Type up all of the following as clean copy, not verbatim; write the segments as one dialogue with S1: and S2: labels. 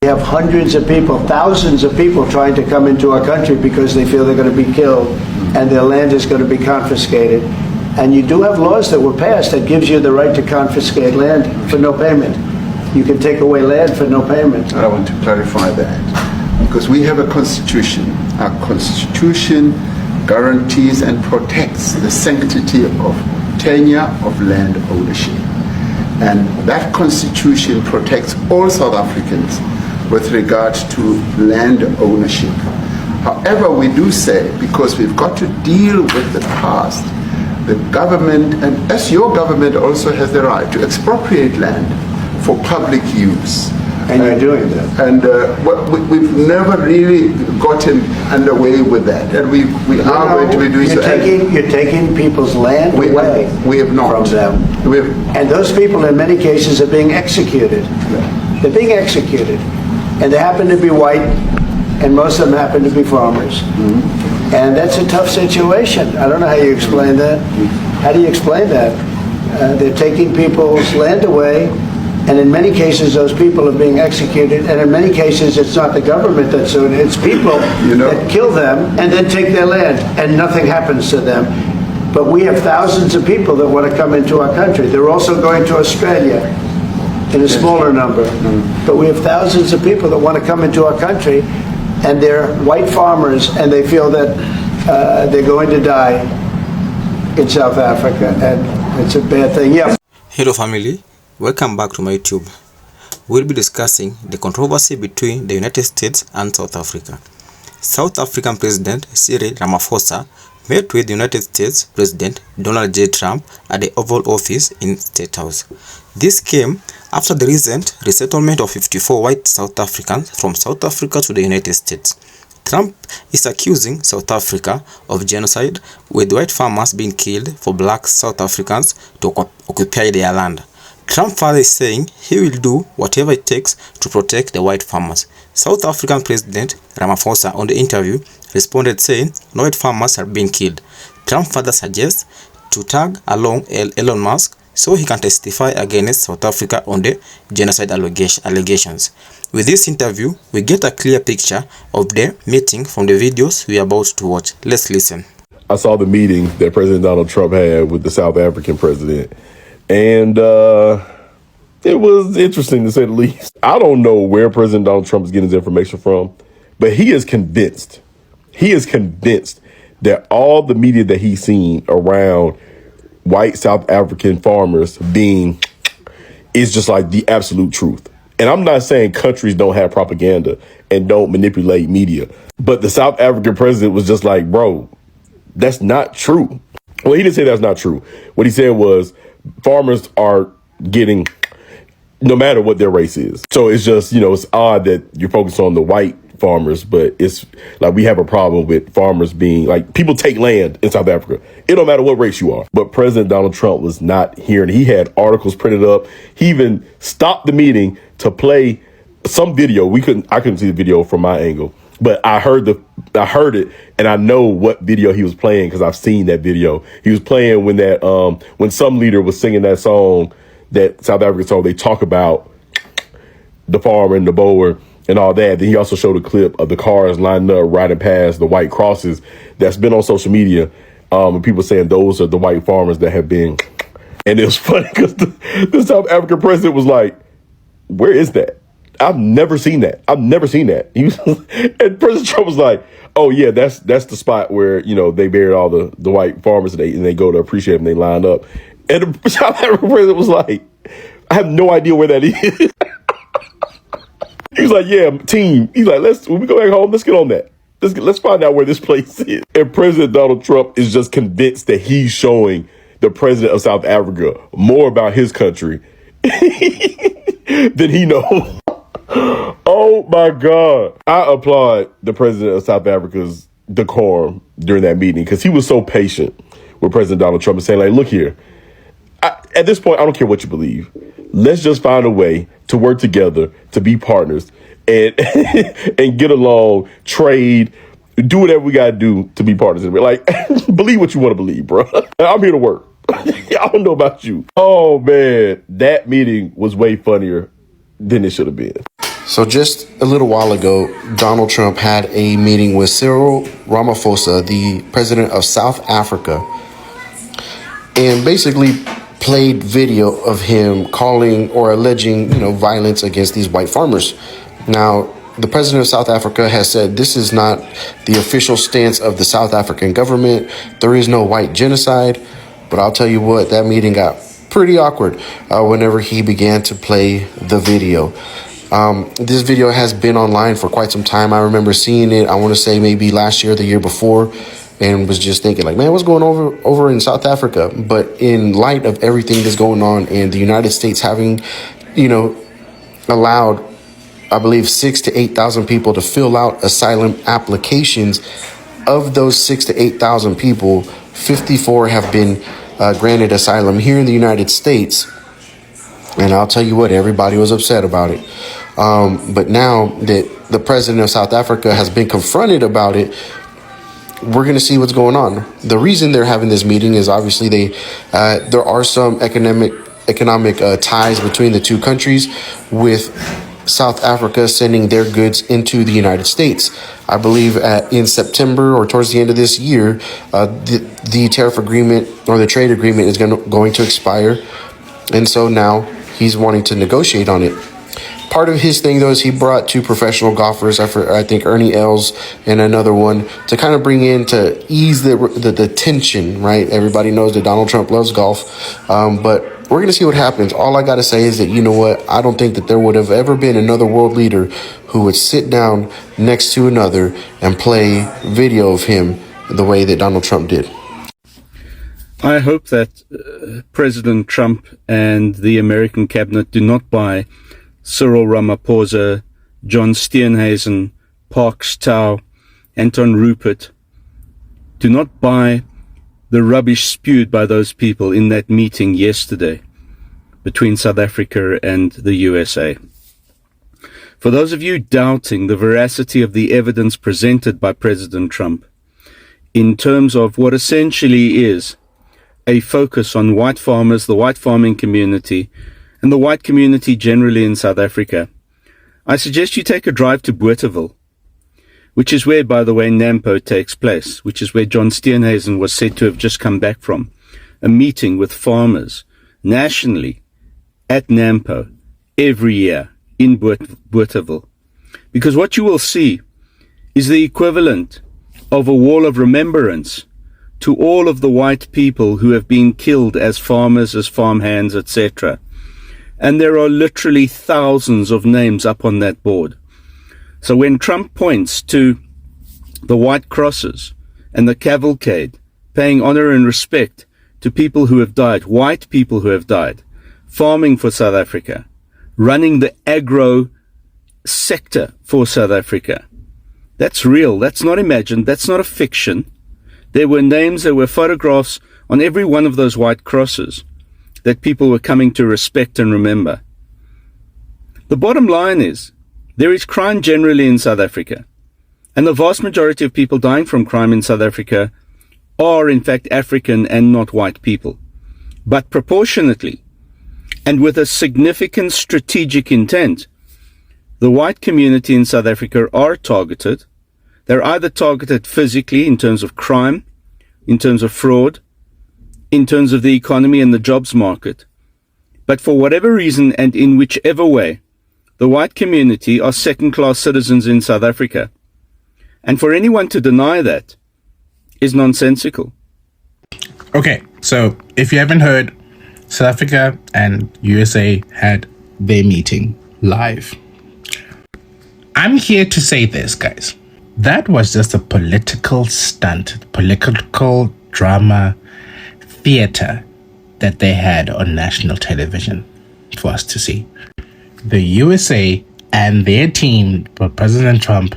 S1: have hundreds of people, thousands of people trying to come into our country because they feel they're going to be killed and their land is going to be confiscated. And you do have laws that were passed that gives you the right to confiscate land for no payment. You can take away land for no payment.
S2: I want to clarify that because we have a constitution. Our constitution guarantees and protects the sanctity of tenure of land ownership. And that constitution protects all South Africans with regard to land ownership. However, we do say, because we've got to deal with the past, the government, and as your government also has the right to expropriate land for public use.
S1: And you're doing that.
S2: And we've never really gotten underway with that. And we are going to be doing so.
S1: You're taking people's land away.
S2: We have not.
S1: From them. And those people in many cases are being executed. Yeah. They're being executed. And they happen to be white, and most of them happen to be farmers. Mm-hmm. And that's a tough situation. I don't know how you explain that. How do you explain that? They're taking people's land away, and in many cases those people are being executed, and in many cases it's not the government that's doing it, it's people that kill them and then take their land, and nothing happens to them. But we have thousands of people that want to come into our country. They're also going to Australia in a smaller number. But we have thousands of people that want to come into our country, and they're white farmers, and they feel that they're going to die in South Africa, and it's a bad thing. Yeah.
S3: Hello family, welcome back to my YouTube. We'll be discussing the controversy between the United States and South Africa. South African President Cyril Ramaphosa met with United States President Donald J. Trump at the Oval Office in State House. This came after the recent resettlement of 54 white South Africans from South Africa to the United States. Trump is accusing South Africa of genocide, with white farmers being killed for black South Africans to occupy their land. Trump further is saying he will do whatever it takes to protect the white farmers. South African President Ramaphosa on the interview responded saying no white farmers are being killed. Trump further suggests to tag along Elon Musk so he can testify against South Africa on the genocide allegations. With this interview, we get a clear picture of the meeting from the videos we are about to watch. Let's listen.
S4: I saw the meeting that President Donald Trump had with the South African president, and it was interesting to say the least. I don't know where President Donald Trump is getting his information from, but he is convinced that all the media that he's seen around white South African farmers being is just like the absolute truth. And I'm not saying countries don't have propaganda and don't manipulate media, but the South African president was just like, bro, that's not true. Well, he didn't say that's not true. What he said was farmers are getting, no matter what their race is. So it's just, it's odd that you're focused on the white farmers, but it's like we have a problem with farmers being like, people take land in South Africa. It don't matter what race you are. But President Donald Trump was not hearing. He had articles printed up. He even stopped the meeting to play some video. I couldn't see the video from my angle, but I heard it, and I know what video he was playing because I've seen that video. He was playing when some leader was singing that song, that South African song. They talk about the farmer and the boer and all that. Then he also showed a clip of the cars lined up riding past the white crosses that's been on social media. And people saying those are the white farmers that have been. And it was funny because the South African president was like, where is that? I've never seen that. And President Trump was like, oh yeah, that's the spot where, they buried all the white farmers and they go to appreciate them and they line up. And the South African president was like, I have no idea where that is. He was like, yeah, team. He's like, when we go back home, let's get on that. Let's find out where this place is. And President Donald Trump is just convinced that he's showing the president of South Africa more about his country than he knows. Oh my God. I applaud the president of South Africa's decorum during that meeting because he was so patient with President Donald Trump and saying, like, look here, at this point, I don't care what you believe. Let's just find a way to work together, to be partners, and and get along, trade, do whatever we got to do to be partners. Like, believe what you want to believe, bro. I'm here to work. I don't know about you. Oh, man, that meeting was way funnier than it should have been.
S5: So just a little while ago, Donald Trump had a meeting with Cyril Ramaphosa, the president of South Africa, and basically played video of him calling or alleging, violence against these white farmers. Now, the president of South Africa has said this is not the official stance of the South African government. There is no white genocide. But I'll tell you what, that meeting got pretty awkward whenever he began to play the video. This video has been online for quite some time. I remember seeing it, I want to say maybe last year, the year before, and was just thinking like, man, what's going on over in South Africa? But in light of everything that's going on and the United States having, allowed, I believe, 6,000 to 8,000 people to fill out asylum applications, of those 6,000 to 8,000 people, 54 have been granted asylum here in the United States. And I'll tell you what, everybody was upset about it. But now that the president of South Africa has been confronted about it, we're going to see what's going on. The reason they're having this meeting is obviously there are some economic ties between the two countries, with South Africa sending their goods into the United States. I believe in September or towards the end of this year, the tariff agreement or the trade agreement is going to expire. And so now he's wanting to negotiate on it. Part of his thing, though, is he brought two professional golfers, I think Ernie Els and another one, to kind of bring in to ease the tension, right? Everybody knows that Donald Trump loves golf, but we're going to see what happens. All I got to say is that, you know what, I don't think that there would have ever been another world leader who would sit down next to another and play video of him the way that Donald Trump did.
S6: I hope that President Trump and the American cabinet do not buy Cyril Ramaphosa, John Steenhuisen, Parks Tau, Anton Rupert. Do not buy the rubbish spewed by those people in that meeting yesterday between South Africa and the USA. For those of you doubting the veracity of the evidence presented by President Trump in terms of what essentially is a focus on white farmers, the white farming community, and the white community generally in South Africa, I suggest you take a drive to Bothaville, which is where, by the way, NAMPO takes place, which is where John Steenhuisen was said to have just come back from, a meeting with farmers nationally at NAMPO every year in Bothaville. Because what you will see is the equivalent of a wall of remembrance to all of the white people who have been killed as farmers, as farmhands, etc. And there are literally thousands of names up on that board. So when Trump points to the white crosses and the cavalcade, paying honor and respect to people who have died, white people who have died, farming for South Africa, running the agro sector for South Africa, that's real. That's not imagined. That's not a fiction. There were names, there were photographs on every one of those white crosses that people were coming to respect and remember. The bottom line is, there is crime generally in South Africa, and the vast majority of people dying from crime in South Africa are in fact African and not white people. But proportionately, and with a significant strategic intent, the white community in South Africa are targeted. They're either targeted physically in terms of crime, in terms of fraud, in terms of the economy and the jobs market. But for whatever reason and in whichever way, the white community are second-class citizens in South Africa. And for anyone to deny that is nonsensical.
S7: Okay, so if you haven't heard, South Africa and USA had their meeting live. I'm here to say this, guys. That was just a political stunt, political drama, theater that they had on national television for us to see. The USA and their team, President Trump,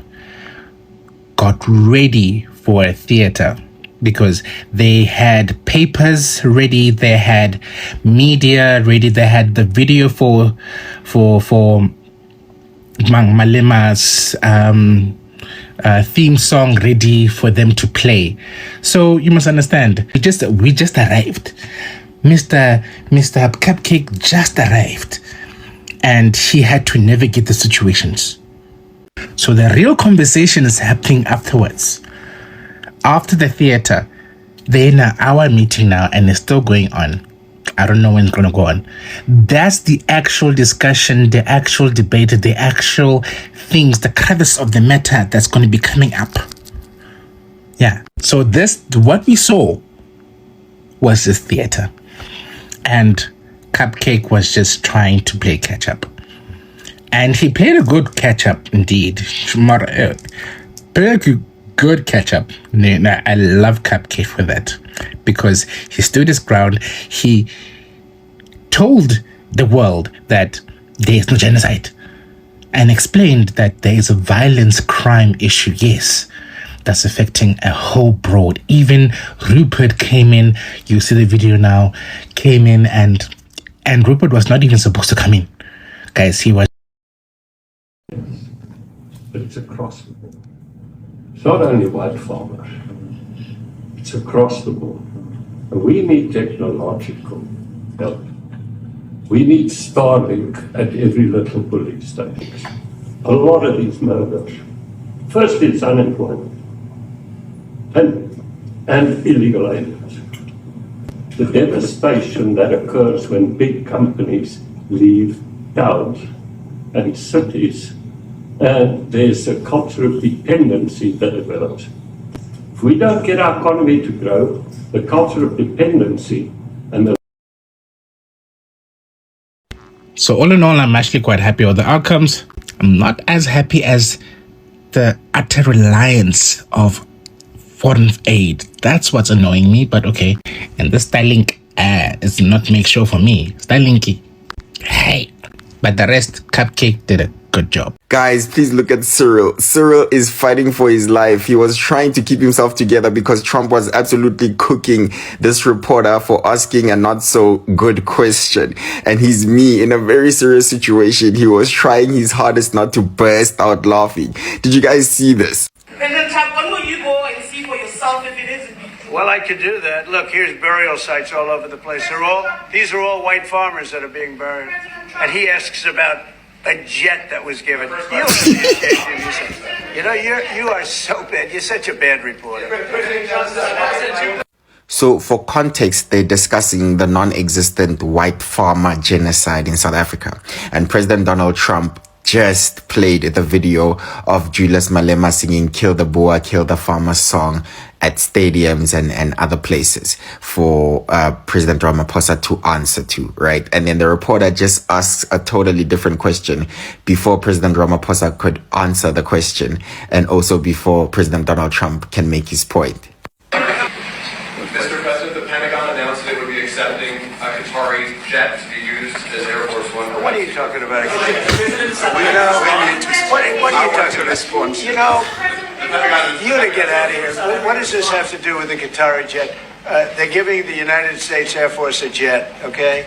S7: got ready for a theater because they had papers ready, they had media ready, they had the video for Malima's theme song ready for them to play. So you must understand, we just arrived. Mr. Cupcake just arrived. and he had to navigate the situations. So the real conversation is happening afterwards. After the theater, they're in an hour meeting now and it's still going on. I don't know when it's going to go on. That's the actual discussion, the actual debate, the actual things, the crux of the matter that's going to be coming up. Yeah. So what we saw was this theater. And Cupcake was just trying to play catch up. And he played a good catch up indeed. Played a good catch up. I love Cupcake for that. Because he stood his ground. He told the world that there is no genocide. And explained that there is a violence crime issue, yes, that's affecting a whole broad. Even Rupert came in, you see the video now, came in and Rupert was not even supposed to come in. Guys, he was...
S8: But it's across the board. It's not only white farmers, it's across the board. And we need technological help. We need Starlink at every little police station. A lot of these murders. First, it's unemployment and illegal aliens. The devastation that occurs when big companies leave towns and cities, and there's a culture of dependency that develops. If we don't get our economy to grow, the culture of dependency and the...
S7: So all in all, I'm actually quite happy with the outcomes. I'm not as happy as the utter reliance of foreign aid. That's what's annoying me, but okay. And this Starlink is not make sure for me. Starlink, hey. But the rest, Cupcake did a good job.
S9: Guys, please look at Cyril. Cyril is fighting for his life. He was trying to keep himself together because Trump was absolutely cooking this reporter for asking a not so good question. And he's me in a very serious situation. He was trying his hardest not to burst out laughing. Did you guys see this?
S10: President Trump, when will you go and see for yourself if it isn't?
S1: Well, I could do that. Look, here's burial sites all over the place. These are all white farmers that are being buried. And he asks about a jet that was given. You know, you are so bad. You're such a bad reporter.
S9: So for context, they're discussing the non-existent white farmer genocide in South Africa. And President Donald Trump just played the video of Julius Malema singing Kill the Boer, Kill the Farmer song at stadiums and other places for President Ramaphosa to answer to, right? And then the reporter just asks a totally different question before President Ramaphosa could answer the question, and also before President Donald Trump can make his point.
S11: Mr. President, the Pentagon announced it would be accepting a Qatari jet to be used as Air Force One.
S1: What are you talking about? What are you talking about? You know, you to get out of here. What does this have to do with the Qatari jet? They're giving the United States Air Force a jet, okay?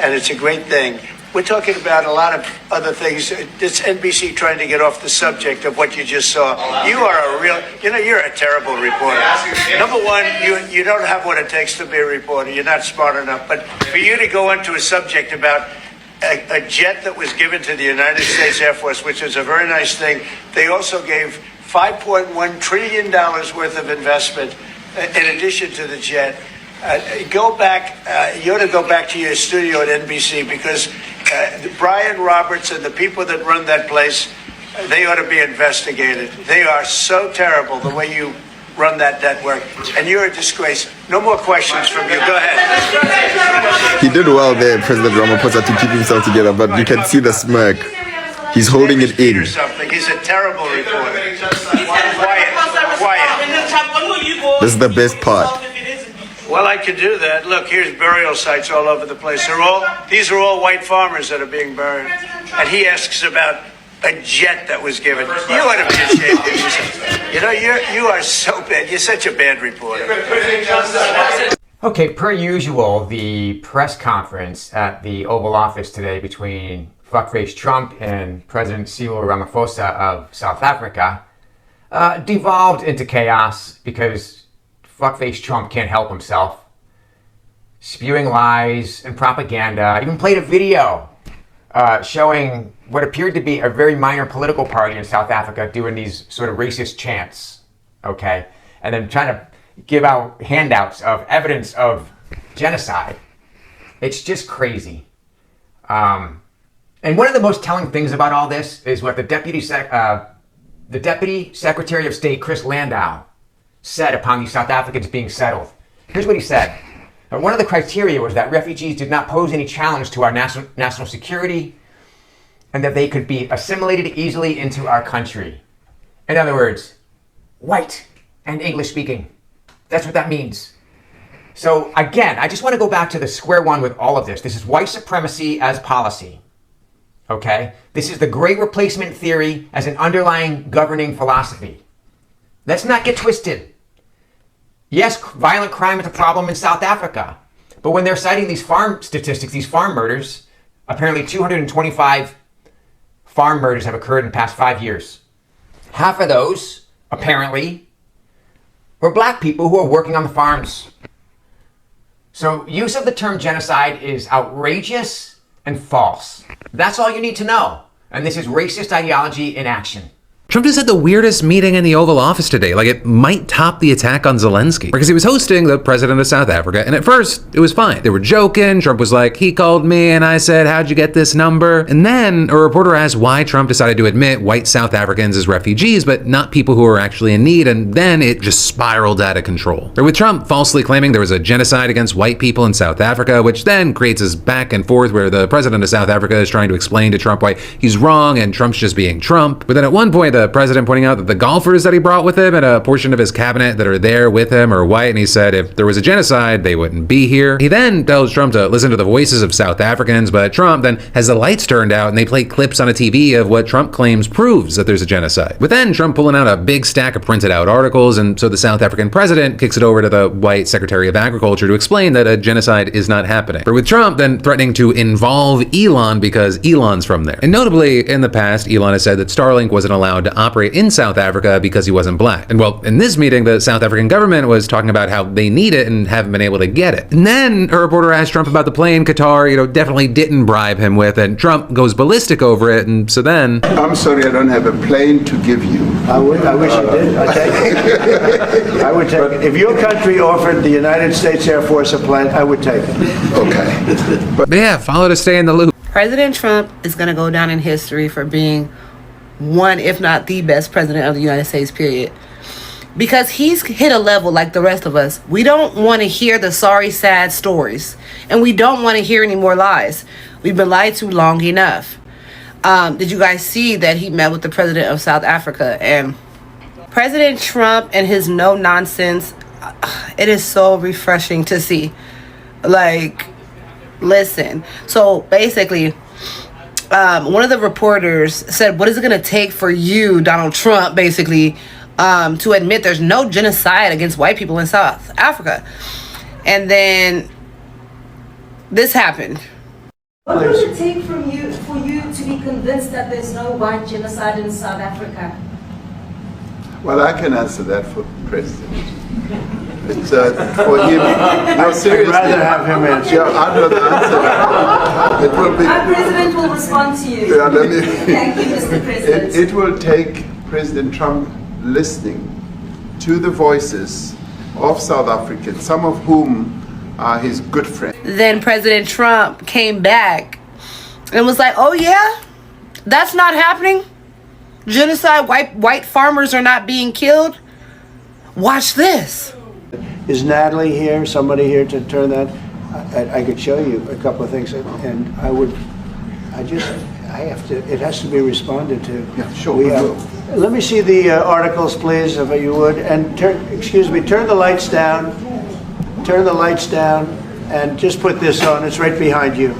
S1: And it's a great thing. We're talking about a lot of other things. It's NBC trying to get off the subject of what you just saw. You are you're a terrible reporter. Number one, you don't have what it takes to be a reporter. You're not smart enough. But for you to go into a subject about a jet that was given to the United States Air Force, which is a very nice thing. They also gave $5.1 trillion worth of investment in addition to the jet. Go back, you ought to go back to your studio at NBC, because Brian Roberts and the people that run that place, they ought to be investigated. They are so terrible the way you run that network, and you're a disgrace. No more questions from you. Go ahead.
S9: He did well there, President Ramaphosa, to keep himself together, but you can see the smirk. He's holding it in.
S1: He's a terrible reporter. Quiet.
S9: This is the best part.
S1: Well, I could do that. Look, here's burial sites all over the place. These are all white farmers that are being buried. And he asks about a jet that was given. You ought to be ashamed of yourself. You know, you are so bad. You're such a bad reporter.
S12: Okay, per usual, the press conference at the Oval Office today between fuckface Trump and President Cyril Ramaphosa of South Africa devolved into chaos because fuckface Trump can't help himself, spewing lies and propaganda. Even played a video showing what appeared to be a very minor political party in South Africa doing these sort of racist chants, okay? And then trying to give out handouts of evidence of genocide. It's just crazy. And one of the most telling things about all this is what the Deputy Secretary of State, Chris Landau, said upon these South Africans being settled. Here's what he said. One of the criteria was that refugees did not pose any challenge to our national security and that they could be assimilated easily into our country. In other words, white and English speaking. That's what that means. So again, I just want to go back to the square one with all of this. This is white supremacy as policy. Okay? This is the great replacement theory as an underlying governing philosophy. Let's not get twisted. Yes, violent crime is a problem in South Africa. But when they're citing these farm statistics, these farm murders, apparently 225 farm murders have occurred in the past 5 years. Half of those, apparently, were black people who are working on the farms. So use of the term genocide is outrageous and false. That's all you need to know. And this is racist ideology in action.
S13: Trump just had the weirdest meeting in the Oval Office today. Like, it might top the attack on Zelensky. Because he was hosting the president of South Africa, and at first, it was fine. They were joking. Trump was like, he called me, and I said, how'd you get this number? And then a reporter asked why Trump decided to admit white South Africans as refugees, but not people who are actually in need, and then it just spiraled out of control. Or with Trump falsely claiming there was a genocide against white people in South Africa, which then creates this back and forth where the president of South Africa is trying to explain to Trump why he's wrong, and Trump's just being Trump. But then at one point, the president pointing out that the golfers that he brought with him and a portion of his cabinet that are there with him are white, and he said if there was a genocide, they wouldn't be here. He then tells Trump to listen to the voices of South Africans, but Trump then has the lights turned out and they play clips on a TV of what Trump claims proves that there's a genocide. With then Trump pulling out a big stack of printed out articles, and so the South African president kicks it over to the white Secretary of Agriculture to explain that a genocide is not happening. But with Trump then threatening to involve Elon because Elon's from there. And notably, in the past, Elon has said that Starlink wasn't allowed to operate in South Africa because he wasn't black. And well, in this meeting, the South African government was talking about how they need it and haven't been able to get it. And then a reporter asked Trump about the plane Qatar, definitely didn't bribe him with, and Trump goes ballistic over it, and so then...
S2: I'm sorry, I don't have a plane to give you.
S1: I wish you did. I'd take it. I would take it. If your country offered the United States Air Force a plane, I would take it.
S2: Okay.
S13: But yeah, follow to stay in the loop.
S14: President Trump is going to go down in history for being one, if not the best president of the United States, period. Because he's hit a level like the rest of us. We don't want to hear the sorry, sad stories. And we don't want to hear any more lies. We've been lied to long enough. Did you guys see that he met with the president of South Africa? And President Trump and his no-nonsense, it is so refreshing to see. Like, listen. So basically... one of the reporters said, what is it going to take for you, Donald Trump, basically, to admit there's no genocide against white people in South Africa? And then this happened.
S15: What would it take for you to be convinced that there's no white genocide in South Africa?
S2: Well, I can answer that for the president. It's for him. No, seriously.
S1: I'd rather have him answer.
S2: Yeah, I'd rather answer that. It will be.
S15: Our president will respond to you.
S2: Yeah, let me.
S15: Thank you, Mr. President.
S2: It will take President Trump listening to the voices of South Africans, some of whom are his good friends.
S14: Then President Trump came back and was like, oh yeah, that's not happening. Genocide, white farmers are not being killed. Watch this.
S1: Is Natalie here? Somebody here to turn that? I could show you a couple of things, and it has to be responded to.
S2: Yeah, sure.
S1: Let me see the articles, please, if you would, and turn the lights down. Turn the lights down, and just put this on. It's right behind you.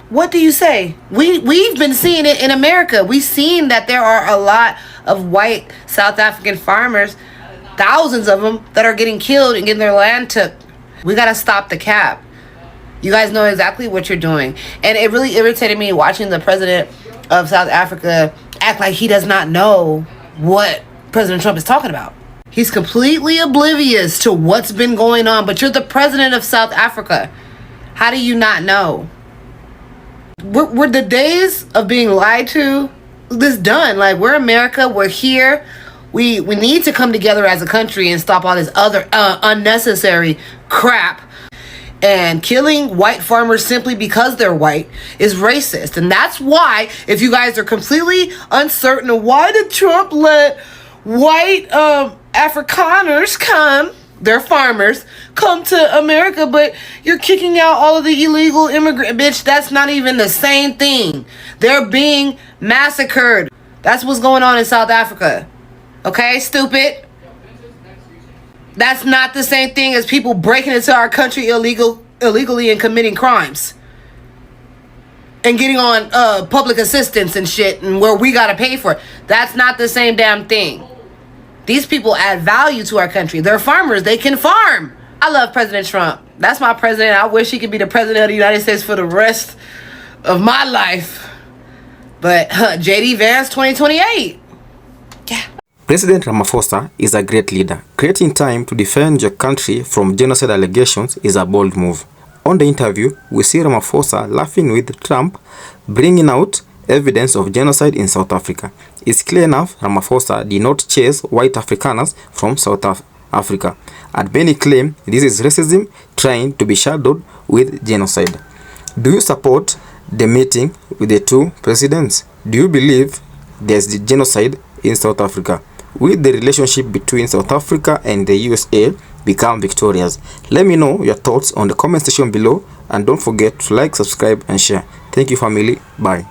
S14: What do you say? We've been seeing it in America. We've seen that there are a lot of white South African farmers, thousands of them, that are getting killed and getting their land took. We got to stop the cap. You guys know exactly what you're doing. And it really irritated me watching the president of South Africa act like he does not know what President Trump is talking about. He's completely oblivious to what's been going on, but you're the president of South Africa. How do you not know? We're the days of being lied to, this done. Like, we're America, we're here. We need to come together as a country and stop all this other unnecessary crap. And killing white farmers simply because they're white is racist. And that's why, if you guys are completely uncertain of why did Trump let white Afrikaners come, they're farmers, come to America, but you're kicking out all of the illegal immigrant, bitch, that's not even the same thing. They're being massacred. That's what's going on in South Africa. Okay, stupid? That's not the same thing as people breaking into our country illegally and committing crimes. And getting on public assistance and shit, and where we gotta pay for it. That's not the same damn thing. These people add value to our country. They're farmers. They can farm. I love President Trump. That's my president. I wish he could be the president of the United States for the rest of my life. But JD Vance 2028. Yeah.
S3: President Ramaphosa is a great leader. Creating time to defend your country from genocide allegations is a bold move. On the interview, we see Ramaphosa laughing with Trump, bringing out evidence of genocide in South Africa. It's clear enough Ramaphosa did not chase white Afrikaners from South Africa, and many claim this is racism trying to be shadowed with genocide. Do you support the meeting with the two presidents? Do you believe there's the genocide in South Africa? Will the relationship between South Africa and the USA become victorious? Let me know your thoughts on the comment section below, and don't forget to like, subscribe and share. Thank you, family. Bye.